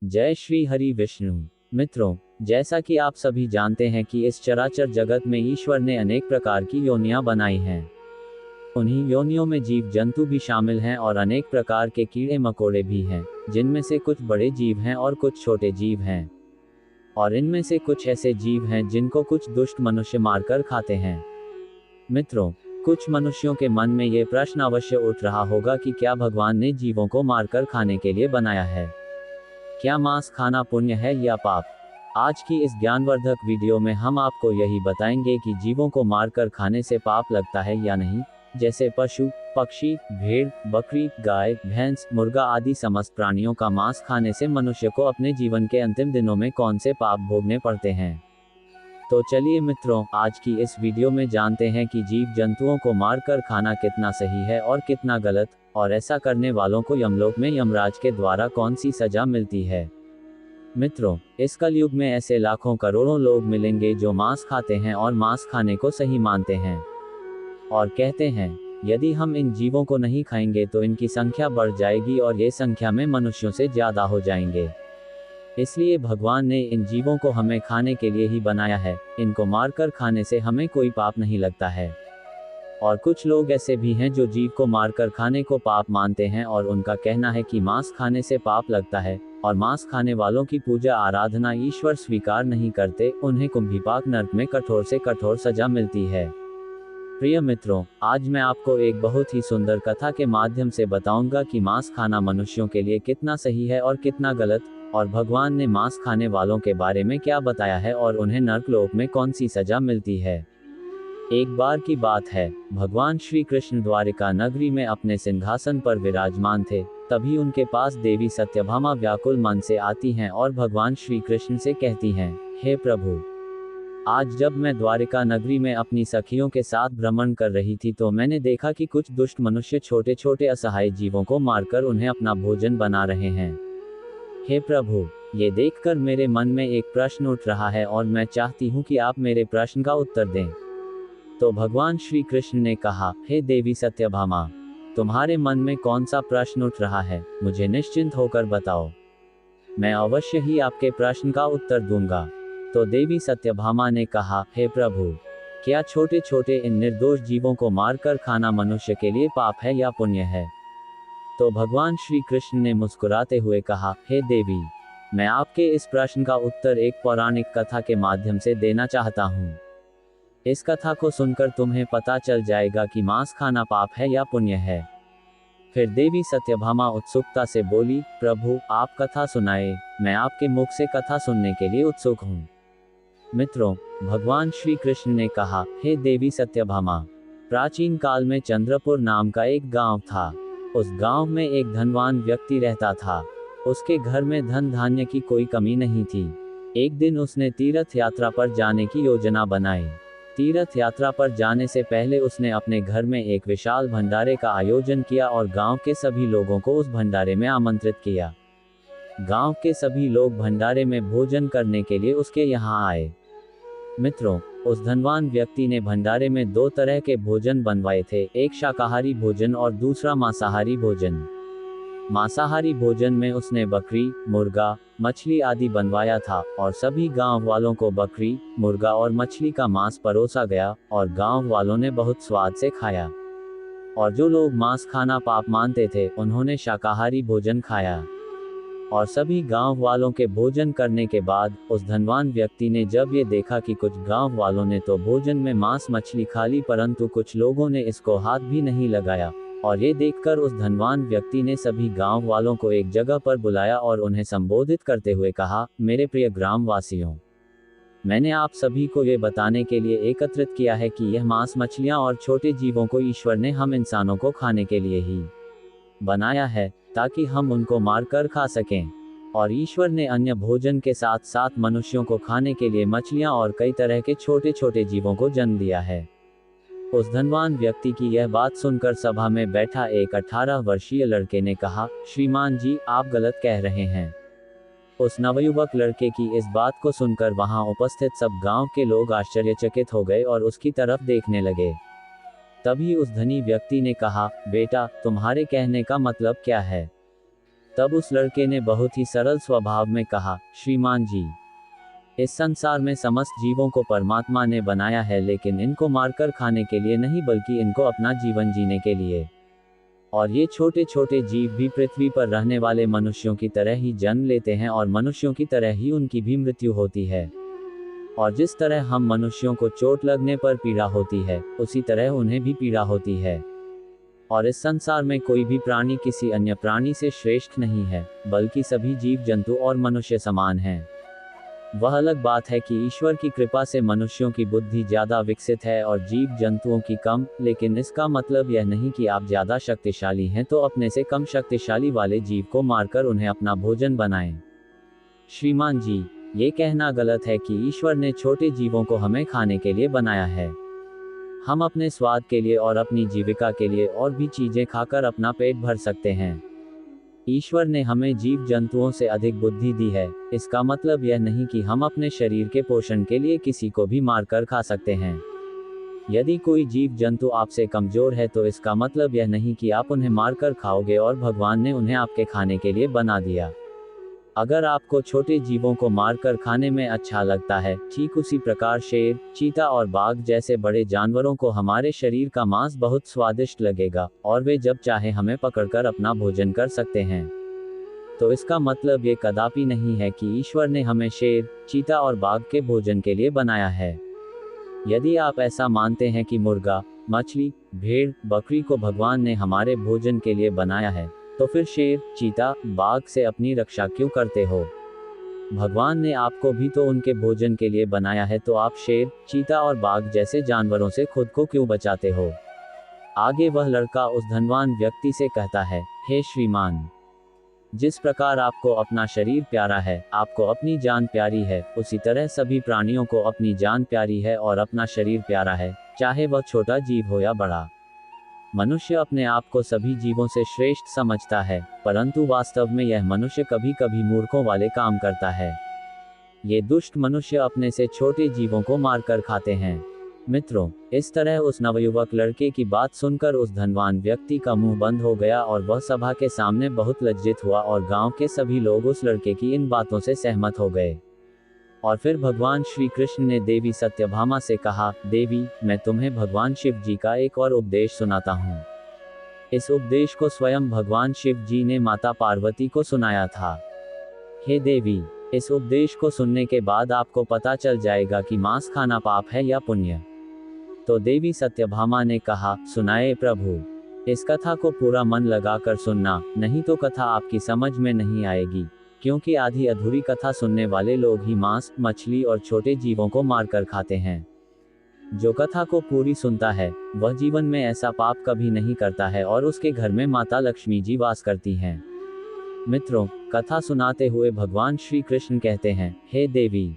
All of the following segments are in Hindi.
जय श्री हरि विष्णु। मित्रों, जैसा कि आप सभी जानते हैं कि इस चराचर जगत में ईश्वर ने अनेक प्रकार की योनियां बनाई हैं। उन्हीं योनियों में जीव जंतु भी शामिल हैं और अनेक प्रकार के कीड़े मकोड़े भी हैं, जिनमें से कुछ बड़े जीव हैं और कुछ छोटे जीव हैं। और इनमें से कुछ ऐसे जीव हैं जिनको कुछ दुष्ट मनुष्य मारकर खाते हैं। मित्रों, कुछ मनुष्यों के मन में ये प्रश्न अवश्य उठ रहा होगा कि क्या भगवान ने जीवों को मारकर खाने के लिए बनाया है? क्या मांस खाना पुण्य है या पाप? आज की इस ज्ञानवर्धक वीडियो में हम आपको यही बताएंगे कि जीवों को मारकर खाने से पाप लगता है या नहीं, जैसे पशु, पक्षी, भेड़, बकरी, गाय, भैंस, मुर्गा आदि समस्त प्राणियों का मांस खाने से मनुष्य को अपने जीवन के अंतिम दिनों में कौन से पाप भोगने पड़ते हैं। तो चलिए मित्रों, आज की इस वीडियो में जानते हैं कि जीव जंतुओं को मारकर खाना कितना सही है और कितना गलत, और ऐसा करने वालों को यमलोक में यमराज के द्वारा कौन सी सजा मिलती है। मित्रों, इस कलयुग में ऐसे लाखों करोड़ों लोग मिलेंगे जो मांस खाते हैं और मांस खाने को सही मानते हैं और कहते हैं, यदि हम इन जीवों को नहीं खाएंगे तो इनकी संख्या बढ़ जाएगी और ये संख्या में मनुष्यों से ज्यादा हो जाएंगे। इसलिए भगवान ने इन जीवों को हमें खाने के लिए ही बनाया है। इनको मारकर खाने से हमें कोई पाप नहीं लगता है। और कुछ लोग ऐसे भी हैं जो जीव को मारकर खाने को पाप मानते हैं और उनका कहना है कि मांस खाने से पाप लगता है और मांस खाने वालों की पूजा आराधना ईश्वर स्वीकार नहीं करते, उन्हें कुंभीपाक नरक में कठोर से कठोर सजा मिलती है। प्रिय मित्रों, आज मैं आपको एक बहुत ही सुंदर कथा के माध्यम से बताऊंगा कि मांस खाना मनुष्यों के लिए कितना सही है और कितना गलत, और भगवान ने मांस खाने वालों के बारे में क्या बताया है और उन्हें नरकलोक में कौन सी सजा मिलती है। एक बार की बात है, भगवान श्री कृष्ण द्वारिका नगरी में अपने सिंहासन पर विराजमान थे। तभी उनके पास देवी सत्यभामा व्याकुल मन से आती हैं और भगवान श्री कृष्ण से कहती हैं, हे प्रभु, आज जब मैं द्वारिका नगरी में अपनी सखियों के साथ भ्रमण कर रही थी तो मैंने देखा कि कुछ दुष्ट मनुष्य छोटे छोटे असहाय जीवों को मारकर उन्हें अपना भोजन बना रहे हैं। हे प्रभु, ये देखकर मेरे मन में एक प्रश्न उठ रहा है और मैं चाहती हूँ कि आप मेरे प्रश्न का उत्तर दें। तो भगवान श्री कृष्ण ने कहा, हे देवी सत्यभामा, तुम्हारे मन में कौन सा प्रश्न उठ रहा है, मुझे निश्चिंत होकर बताओ, मैं अवश्य ही आपके प्रश्न का उत्तर दूंगा। तो देवी सत्यभामा ने कहा, हे प्रभु, क्या छोटे छोटे इन निर्दोष जीवों को मारकर खाना मनुष्य के लिए पाप है या पुण्य है? तो भगवान श्री कृष्ण ने मुस्कुराते हुए कहा, हे देवी, मैं आपके इस प्रश्न का उत्तर एक पौराणिक कथा के माध्यम से देना चाहता हूँ। इस कथा को सुनकर तुम्हें पता चल जाएगा कि मांस खाना पाप है या पुण्य है। फिर देवी सत्यभामा उत्सुकता से बोली, प्रभु, आप कथा सुनाए, मैं आपके मुख से कथा सुनने के लिए उत्सुक हूँ। मित्रों, भगवान श्री कृष्ण ने कहा, हे देवी सत्यभामा, प्राचीन काल में चंद्रपुर नाम का एक गांव था। उस गांव में एक धनवान व्यक्ति रहता था। उसके घर में धन धान्य की कोई कमी नहीं थी। एक दिन उसने तीर्थ यात्रा पर जाने की योजना बनाई। तीर्थ यात्रा पर जाने से पहले उसने अपने घर में एक विशाल भंडारे का आयोजन किया और गांव के सभी लोगों को उस भंडारे में आमंत्रित किया। गांव के सभी लोग भंडारे में भोजन करने के लिए उसके यहाँ आए। मित्रों, उस धनवान व्यक्ति ने भंडारे में दो तरह के भोजन बनवाए थे, एक शाकाहारी भोजन और दूसरा मांसाहारी भोजन। मांसाहारी भोजन में उसने बकरी, मुर्गा, मछली आदि बनवाया था और सभी गांव वालों को बकरी, मुर्गा और मछली का मांस परोसा गया और गांव वालों ने बहुत स्वाद से खाया। और जो लोग मांस खाना पाप मानते थे, उन्होंने शाकाहारी भोजन खाया। और सभी गांव वालों के भोजन करने के बाद उस धनवान व्यक्ति ने जब ये देखा कि कुछ गांव वालों ने तो भोजन में मांस मछली खा ली परंतु कुछ लोगों ने इसको हाथ भी नहीं लगाया, और ये देखकर उस धनवान व्यक्ति ने सभी गांव वालों को एक जगह पर बुलाया और उन्हें संबोधित करते हुए कहा, मेरे प्रिय ग्राम वासियों, मैंने आप सभी को ये बताने के लिए एकत्रित किया है कि यह मांस मछलियां और छोटे जीवों को ईश्वर ने हम इंसानों को खाने के लिए ही बनाया है, ताकि हम उनको मारकर खा सकें। और ईश्वर ने अन्य भोजन के साथ साथ मनुष्यों को खाने के लिए मछलियां और कई तरह के छोटे छोटे जीवों को जन्म दिया है। उस धनवान व्यक्ति की यह बात सुनकर सभा में बैठा एक 18 वर्षीय लड़के ने कहा, श्रीमान जी, आप गलत कह रहे हैं। उस नवयुवक लड़के की इस बात को सुनकर वहां उपस्थित सब गांव के लोग आश्चर्यचकित हो गए और उसकी तरफ देखने लगे। तभी उस धनी व्यक्ति ने कहा, बेटा, तुम्हारे कहने का मतलब क्या है? तब उस लड़के ने बहुत ही सरल स्वभाव में कहा, श्रीमान जी, इस संसार में समस्त जीवों को परमात्मा ने बनाया है, लेकिन इनको मारकर खाने के लिए नहीं, बल्कि इनको अपना जीवन जीने के लिए। और ये छोटे छोटे जीव भी पृथ्वी पर रहने वाले मनुष्यों की तरह ही जन्म लेते हैं और मनुष्यों की तरह ही उनकी भी मृत्यु होती है। और जिस तरह हम मनुष्यों को चोट लगने पर पीड़ा होती है, उसी तरह उन्हें भी पीड़ा होती है। और इस संसार में कोई भी प्राणी किसी अन्य प्राणी से श्रेष्ठ नहीं है, बल्कि सभी जीव जंतु और मनुष्य समान हैं। वह अलग बात है कि ईश्वर की कृपा से मनुष्यों की बुद्धि ज्यादा विकसित है और जीव जंतुओं की कम, लेकिन इसका मतलब यह नहीं कि आप ज्यादा शक्तिशाली हैं तो अपने से कम शक्तिशाली वाले जीव को मारकर उन्हें अपना भोजन बनाएं। श्रीमान जी, ये कहना गलत है कि ईश्वर ने छोटे जीवों को हमें खाने के लिए बनाया है। हम अपने स्वाद के लिए और अपनी जीविका के लिए और भी चीजें खाकर अपना पेट भर सकते हैं। ईश्वर ने हमें जीव जंतुओं से अधिक बुद्धि दी है। इसका मतलब यह नहीं कि हम अपने शरीर के पोषण के लिए किसी को भी मारकर खा सकते हैं। यदि कोई जीव जंतु आपसे कमजोर है तो इसका मतलब यह नहीं कि आप उन्हें मारकर खाओगे और भगवान ने उन्हें आपके खाने के लिए बना दिया। अगर आपको छोटे जीवों को मारकर खाने में अच्छा लगता है, ठीक उसी प्रकार शेर, चीता और बाघ जैसे बड़े जानवरों को हमारे शरीर का मांस बहुत स्वादिष्ट लगेगा और वे जब चाहे हमें पकड़कर अपना भोजन कर सकते हैं। तो इसका मतलब ये कदापि नहीं है कि ईश्वर ने हमें शेर, चीता और बाघ के भोजन के लिए बनाया है। यदि आप ऐसा मानते हैं कि मुर्गा, मछली, भेड़, बकरी को भगवान ने हमारे भोजन के लिए बनाया है, तो फिर शेर, चीता, बाघ से अपनी रक्षा क्यों करते हो? भगवान ने आपको भी तो उनके भोजन के लिए बनाया है, तो आप शेर, चीता और बाघ जैसे जानवरों से खुद को क्यों बचाते हो? आगे वह लड़का उस धनवान व्यक्ति से कहता है, हे श्रीमान, जिस प्रकार आपको अपना शरीर प्यारा है, आपको अपनी जान प्यारी है, उसी तरह सभी प्राणियों को अपनी जान प्यारी है और अपना शरीर प्यारा है, चाहे वह छोटा जीव हो या बड़ा। मनुष्य अपने आप को सभी जीवों से श्रेष्ठ समझता है, परंतु वास्तव में यह मनुष्य कभी कभी मूर्खों वाले काम करता है। ये दुष्ट मनुष्य अपने से छोटे जीवों को मारकर खाते हैं। मित्रों, इस तरह उस नवयुवक लड़के की बात सुनकर उस धनवान व्यक्ति का मुंह बंद हो गया और वह सभा के सामने बहुत लज्जित हुआ और गांव के सभी लोग उस लड़के की इन बातों से सहमत हो गए। और फिर भगवान श्री कृष्ण ने देवी सत्यभामा से कहा, देवी, मैं तुम्हें भगवान शिव जी का एक और उपदेश सुनाता हूँ। इस उपदेश को स्वयं भगवान शिव जी ने माता पार्वती को सुनाया था। हे देवी, इस उपदेश को सुनने के बाद आपको पता चल जाएगा कि मांस खाना पाप है या पुण्य। तो देवी सत्यभामा ने कहा, सुनाए प्रभु, इस कथा को पूरा मन लगाकर सुनना, नहीं तो कथा आपकी समझ में नहीं आएगी, क्योंकि आधी अधूरी कथा सुनने वाले लोग ही मांस, मछली और छोटे जीवों को मारकर खाते हैं। जो कथा को पूरी सुनता है, वह जीवन में ऐसा पाप कभी नहीं करता है और उसके घर में माता लक्ष्मी जी वास करती हैं। मित्रों, कथा सुनाते हुए भगवान श्री कृष्ण कहते हैं, हे देवी,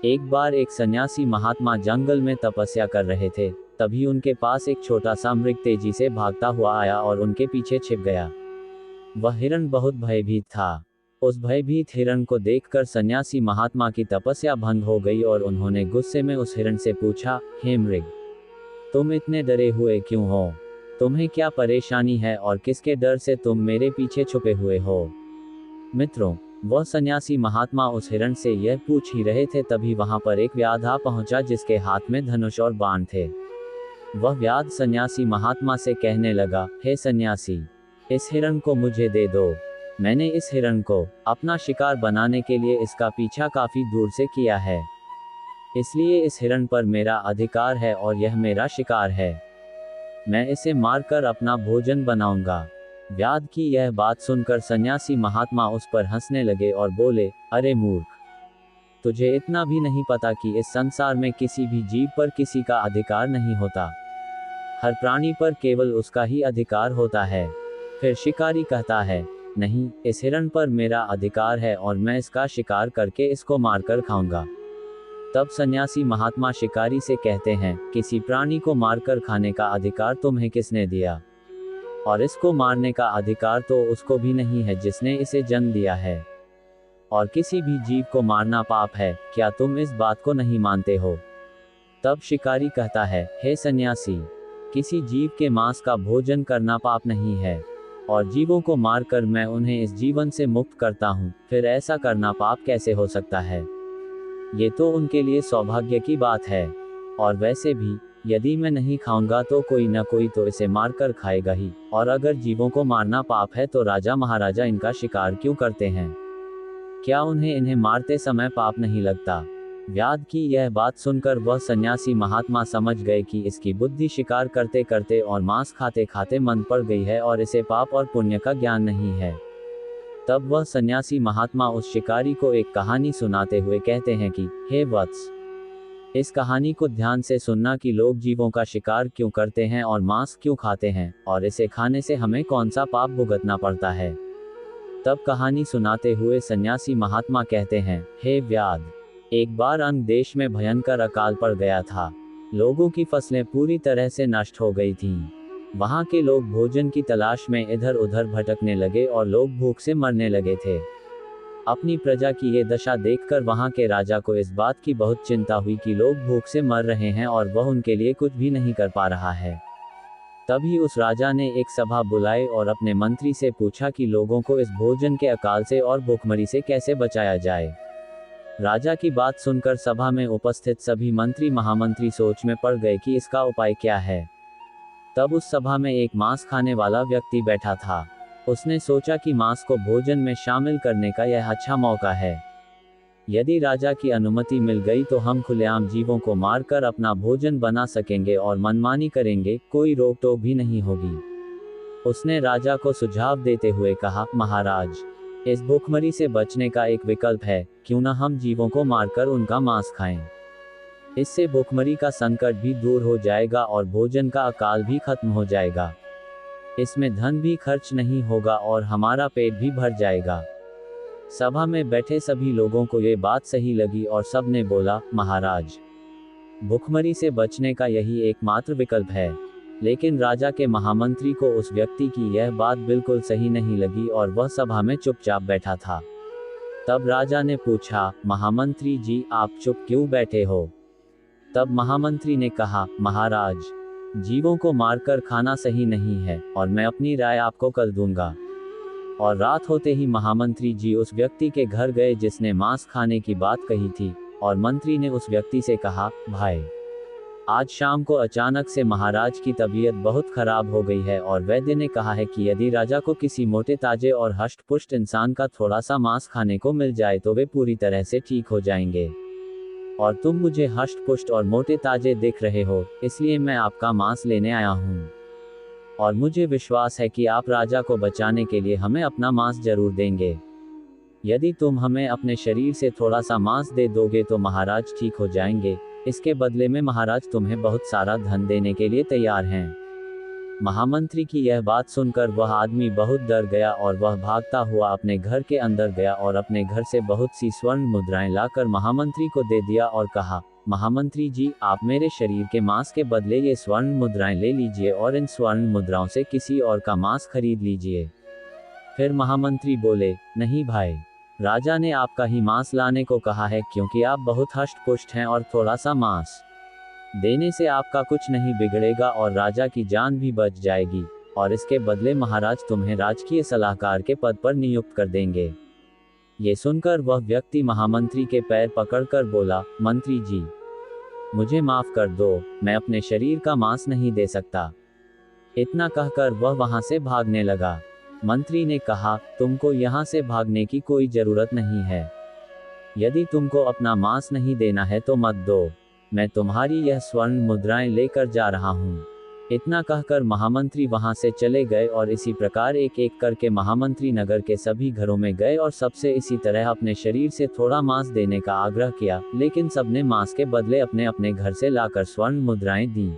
एक बार एक सन्यासी महात्मा जंगल में तपस्या कर रहे थे। तभी उनके पास एक छोटा सा मृग तेजी से भागता हुआ आया और उनके पीछे छिप गया। वह हिरण बहुत भयभीत था। उस भयभीत हिरण को देखकर सन्यासी महात्मा की तपस्या भंग हो गई और उन्होंने गुस्से में उस हिरण से पूछा, हे मृग, तुम इतने डरे हुए क्यों हो? तुम्हें क्या परेशानी है और किसके डर से तुम मेरे पीछे छुपे हुए हो? मित्रों, वह सन्यासी महात्मा उस हिरण से यह पूछ ही रहे थे, तभी वहां पर एक व्याधा पहुंचा जिसके हाथ में धनुष और बाण थे। वह व्याध सन्यासी महात्मा से कहने लगा, हे सन्यासी, इस हिरण को मुझे दे दो। मैंने इस हिरण को अपना शिकार बनाने के लिए इसका पीछा काफी दूर से किया है, इसलिए इस हिरण पर मेरा अधिकार है और यह मेरा शिकार है। मैं इसे मारकर अपना भोजन बनाऊंगा। व्याध की यह बात सुनकर सन्यासी महात्मा उस पर हंसने लगे और बोले, अरे मूर्ख, तुझे इतना भी नहीं पता कि इस संसार में किसी भी जीव पर किसी का अधिकार नहीं होता। हर प्राणी पर केवल उसका ही अधिकार होता है। फिर शिकारी कहता है, नहीं, इस हिरण पर मेरा अधिकार है और मैं इसका शिकार करके इसको मारकर खाऊंगा। तब सन्यासी महात्मा शिकारी से कहते हैं, किसी प्राणी को मारकर खाने का अधिकार तुम्हें किसने दिया? और इसको मारने का अधिकार तो उसको भी नहीं है जिसने इसे जन्म दिया है। और किसी भी जीव को मारना पाप है, क्या तुम इस बात को नहीं मानते हो? तब शिकारी कहता है, हे सन्यासी, किसी जीव के मांस का भोजन करना पाप नहीं है। और जीवों को मारकर मैं उन्हें इस जीवन से मुक्त करता हूँ, फिर ऐसा करना पाप कैसे हो सकता है? ये तो उनके लिए सौभाग्य की बात है। और वैसे भी, यदि मैं नहीं खाऊंगा तो कोई न कोई तो इसे मारकर खाएगा ही, और अगर जीवों को मारना पाप है तो राजा महाराजा इनका शिकार क्यों करते हैं? क्या उन्हें इन्हें मारते समय पाप नहीं लगता? व्याध की यह बात सुनकर वह सन्यासी महात्मा समझ गए कि इसकी बुद्धि शिकार करते करते और मांस खाते खाते मंद पड़ गई है और इसे पाप और पुण्य का ज्ञान नहीं है। तब वह सन्यासी महात्मा उस शिकारी को एक कहानी सुनाते हुए कहते हैं कि हे वत्स, इस कहानी को ध्यान से सुनना कि लोग जीवों का शिकार क्यों करते हैं और मांस क्यों खाते हैं, और इसे खाने से हमें कौन सा पाप भुगतना पड़ता है। तब कहानी सुनाते हुए सन्यासी महात्मा कहते हैं, हे व्याध, एक बार अंग देश में भयंकर अकाल पड़ गया था। लोगों की फसलें पूरी तरह से नष्ट हो गई थीं। वहां के लोग भोजन की तलाश में इधर उधर भटकने लगे और लोग भूख से मरने लगे थे। अपनी प्रजा की ये दशा देखकर वहां के राजा को इस बात की बहुत चिंता हुई कि लोग भूख से मर रहे हैं और वह उनके लिए कुछ भी नहीं कर पा रहा है। तभी उस राजा ने एक सभा बुलाई और अपने मंत्री से पूछा कि लोगों को इस भोजन के अकाल से और भूखमरी से कैसे बचाया जाए। राजा की बात सुनकर सभा में उपस्थित सभी मंत्री महामंत्री सोच में पड़ गए कि इसका उपाय क्या है। तब उस सभा में एक मांस खाने वाला व्यक्ति बैठा था। उसने सोचा कि मांस को भोजन में शामिल करने का यह अच्छा मौका है। यदि राजा की अनुमति मिल गई तो हम खुलेआम जीवों को मारकर अपना भोजन बना सकेंगे और मनमानी करेंगे, कोई रोक टोक भी नहीं होगी। उसने राजा को सुझाव देते हुए कहा, महाराज, इस भूखमरी से बचने का एक विकल्प है, क्यों न हम जीवों को मारकर उनका मांस खाएं। इससे भूखमरी का संकट भी दूर हो जाएगा और भोजन का अकाल भी खत्म हो जाएगा। इसमें धन भी खर्च नहीं होगा और हमारा पेट भी भर जाएगा। सभा में बैठे सभी लोगों को ये बात सही लगी और सब ने बोला, महाराज, भूखमरी से बचने का यही एकमात्र विकल्प है। लेकिन राजा के महामंत्री को उस व्यक्ति की यह बात बिल्कुल सही नहीं लगी और वह सभा में चुपचाप बैठा था। तब राजा ने पूछा, महामंत्री जी, आप चुप क्यों बैठे हो? तब महामंत्री ने कहा, महाराज, जीवों को मारकर खाना सही नहीं है और मैं अपनी राय आपको कल दूंगा। और रात होते ही महामंत्री जी उस व्यक्ति के घर गए जिसने मांस खाने की बात कही थी, और मंत्री ने उस व्यक्ति से कहा, भाई, आज शाम को अचानक से महाराज की तबीयत बहुत खराब हो गई है और वैद्य ने कहा है कि यदि राजा को किसी मोटे ताजे और हष्ट-पुष्ट इंसान का थोड़ा सा मांस खाने को मिल जाए तो वे पूरी तरह से ठीक हो जाएंगे। और तुम मुझे हष्ट-पुष्ट और मोटे ताजे दिख रहे हो, इसलिए मैं आपका मांस लेने आया हूँ। और मुझे विश्वास है कि आप राजा को बचाने के लिए हमें अपना मांस जरूर देंगे। यदि तुम हमें अपने शरीर से थोड़ा सा मांस दे दोगे तो महाराज ठीक हो जाएंगे। इसके बदले में महाराज तुम्हें बहुत सारा धन देने के लिए तैयार हैं। महामंत्री की यह बात सुनकर वह आदमी बहुत डर गया और वह भागता हुआ अपने घर के अंदर गया और अपने घर से बहुत सी स्वर्ण मुद्राएं लाकर महामंत्री को दे दिया और कहा, महामंत्री जी, आप मेरे शरीर के मांस के बदले ये स्वर्ण मुद्राएं ले लीजिए और इन स्वर्ण मुद्राओं से किसी और का मांस खरीद लीजिए। फिर महामंत्री बोले, नहीं भाई, राजा ने आपका ही मांस लाने को कहा है क्योंकि आप बहुत हष्ट-पुष्ट हैं और थोड़ा सा मांस देने से आपका कुछ नहीं बिगड़ेगा और राजा की जान भी बच जाएगी, और इसके बदले महाराज तुम्हें राजकीय सलाहकार के पद पर नियुक्त कर देंगे। ये सुनकर वह व्यक्ति महामंत्री के पैर पकड़कर बोला, मंत्री जी, मुझे माफ कर दो, मैं अपने शरीर का मांस नहीं दे सकता। इतना कहकर वह वहां से भागने लगा। मंत्री ने कहा, तुमको यहाँ से भागने की कोई जरूरत नहीं है। यदि तुमको अपना मांस नहीं देना है तो मत दो, मैं तुम्हारी यह स्वर्ण मुद्राएं लेकर जा रहा हूँ। इतना कहकर महामंत्री वहां से चले गए और इसी प्रकार एक एक करके महामंत्री नगर के सभी घरों में गए और सबसे इसी तरह अपने शरीर से थोड़ा मांस देने का आग्रह किया, लेकिन सबने मांस के बदले अपने अपने घर से लाकर स्वर्ण मुद्राएं दी।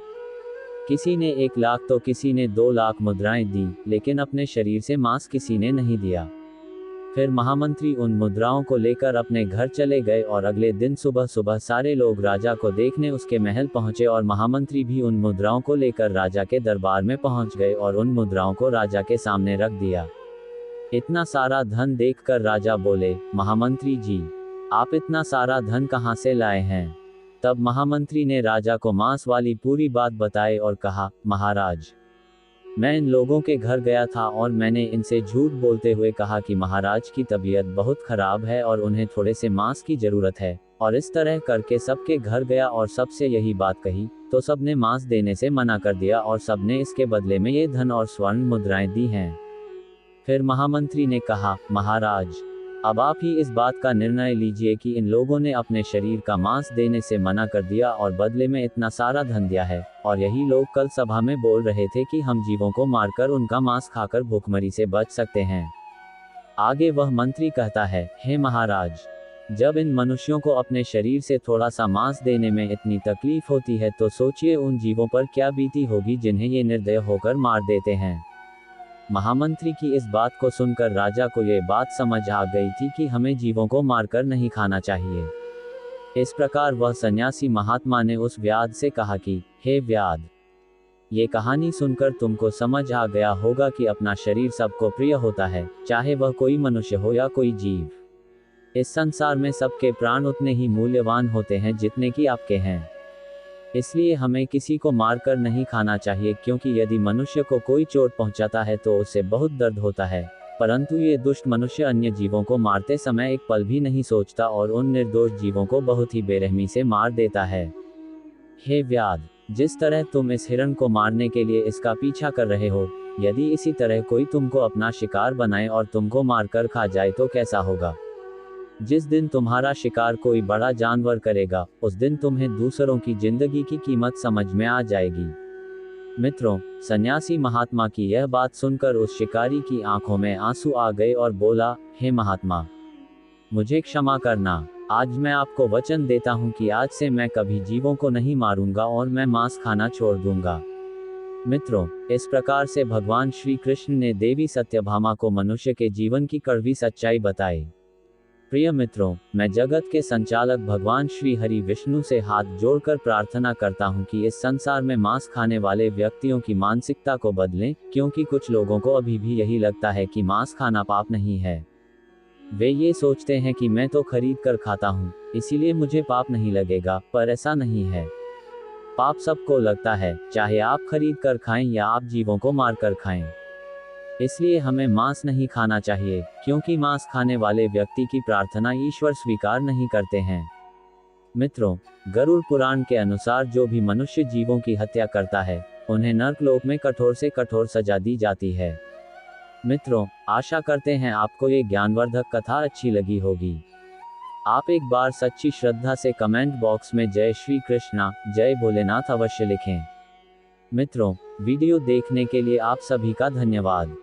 किसी ने 1 लाख तो किसी ने 2 लाख मुद्राएं दी, लेकिन अपने शरीर से मांस किसी ने नहीं दिया। फिर महामंत्री उन मुद्राओं को लेकर अपने घर चले गए और अगले दिन सुबह सुबह सारे लोग राजा को देखने उसके महल पहुंचे और महामंत्री भी उन मुद्राओं को लेकर राजा के दरबार में पहुंच गए और उन मुद्राओं को राजा के सामने रख दिया। इतना सारा धन देखकर राजा बोले, महामंत्री जी, आप इतना सारा धन कहां से लाए हैं? तब महामंत्री ने राजा को मांस वाली पूरी बात बताई और कहा, महाराज, मैं इन लोगों के घर गया था और मैंने इनसे झूठ बोलते हुए कहा कि महाराज की तबीयत बहुत खराब है और उन्हें थोड़े से मांस की जरूरत है, और इस तरह करके सबके घर गया और सबसे यही बात कही, तो सबने मांस देने से मना कर दिया और सबने इसके बदले में ये धन और स्वर्ण मुद्राएं दी हैं। फिर महामंत्री ने कहा, महाराज, अब आप ही इस बात का निर्णय लीजिए कि इन लोगों ने अपने शरीर का मांस देने से मना कर दिया और बदले में इतना सारा धन दिया है, और यही लोग कल सभा में बोल रहे थे कि हम जीवों को मारकर उनका मांस खाकर भूखमरी से बच सकते हैं। आगे वह मंत्री कहता है, हे महाराज, जब इन मनुष्यों को अपने शरीर से थोड़ा सा मांस देने में इतनी तकलीफ होती है तो सोचिए उन जीवों पर क्या बीती होगी जिन्हें ये निर्दय होकर मार देते हैं। महामंत्री की इस बात को सुनकर राजा को ये बात समझ आ गई थी कि हमें जीवों को मारकर नहीं खाना चाहिए। इस प्रकार वह सन्यासी महात्मा ने उस व्याध से कहा कि, हे व्याध, ये कहानी सुनकर तुमको समझ आ गया होगा कि अपना शरीर सबको प्रिय होता है, चाहे वह कोई मनुष्य हो या कोई जीव। इस संसार में सबके प्राण उतने ही मूल्यवान होते हैं जितने कि आपके हैं। इसलिए हमें किसी को मारकर नहीं खाना चाहिए, क्योंकि यदि मनुष्य को कोई चोट पहुंचाता है तो उसे बहुत दर्द होता है, परंतु ये दुष्ट मनुष्य अन्य जीवों को मारते समय एक पल भी नहीं सोचता और उन निर्दोष जीवों को बहुत ही बेरहमी से मार देता है। हे व्याध, जिस तरह तुम इस हिरण को मारने के लिए इसका पीछा कर रहे हो, यदि इसी तरह कोई तुमको अपना शिकार बनाए और तुमको मारकर खा जाए तो कैसा होगा। जिस दिन तुम्हारा शिकार कोई बड़ा जानवर करेगा, उस दिन तुम्हें दूसरों की जिंदगी की कीमत समझ में आ जाएगी। मित्रों, सन्यासी महात्मा की यह बात सुनकर उस शिकारी की आंखों में आंसू आ गए और बोला, हे महात्मा, मुझे क्षमा करना। आज मैं आपको वचन देता हूं कि आज से मैं कभी जीवों को नहीं मारूंगा और मैं मांस खाना छोड़ दूंगा। मित्रों, इस प्रकार से भगवान श्री कृष्ण ने देवी सत्यभामा को मनुष्य के जीवन की कड़वी सच्चाई बताई। प्रिय मित्रों, मैं जगत के संचालक भगवान श्री हरि विष्णु से हाथ जोड़कर प्रार्थना करता हूं कि इस संसार में मांस खाने वाले व्यक्तियों की मानसिकता को बदलें, क्योंकि कुछ लोगों को अभी भी यही लगता है कि मांस खाना पाप नहीं है। वे ये सोचते हैं कि मैं तो खरीद कर खाता हूं, इसीलिए मुझे पाप नहीं लगेगा, पर ऐसा नहीं है। पाप सबको लगता है, चाहे आप खरीद कर खाएं या आप जीवों को मार कर खाएं। इसलिए हमें मांस नहीं खाना चाहिए, क्योंकि मांस खाने वाले व्यक्ति की प्रार्थना ईश्वर स्वीकार नहीं करते हैं। मित्रों, गरुड़ पुराण के अनुसार जो भी मनुष्य जीवों की हत्या करता है, उन्हें नरकलोक में कठोर से कठोर सजा दी जाती है। मित्रों, आशा करते हैं आपको ये ज्ञानवर्धक कथा अच्छी लगी होगी। आप एक बार सच्ची श्रद्धा से कमेंट बॉक्स में जय श्री कृष्णा, जय भोलेनाथ अवश्य लिखें। मित्रों, वीडियो देखने के लिए आप सभी का धन्यवाद।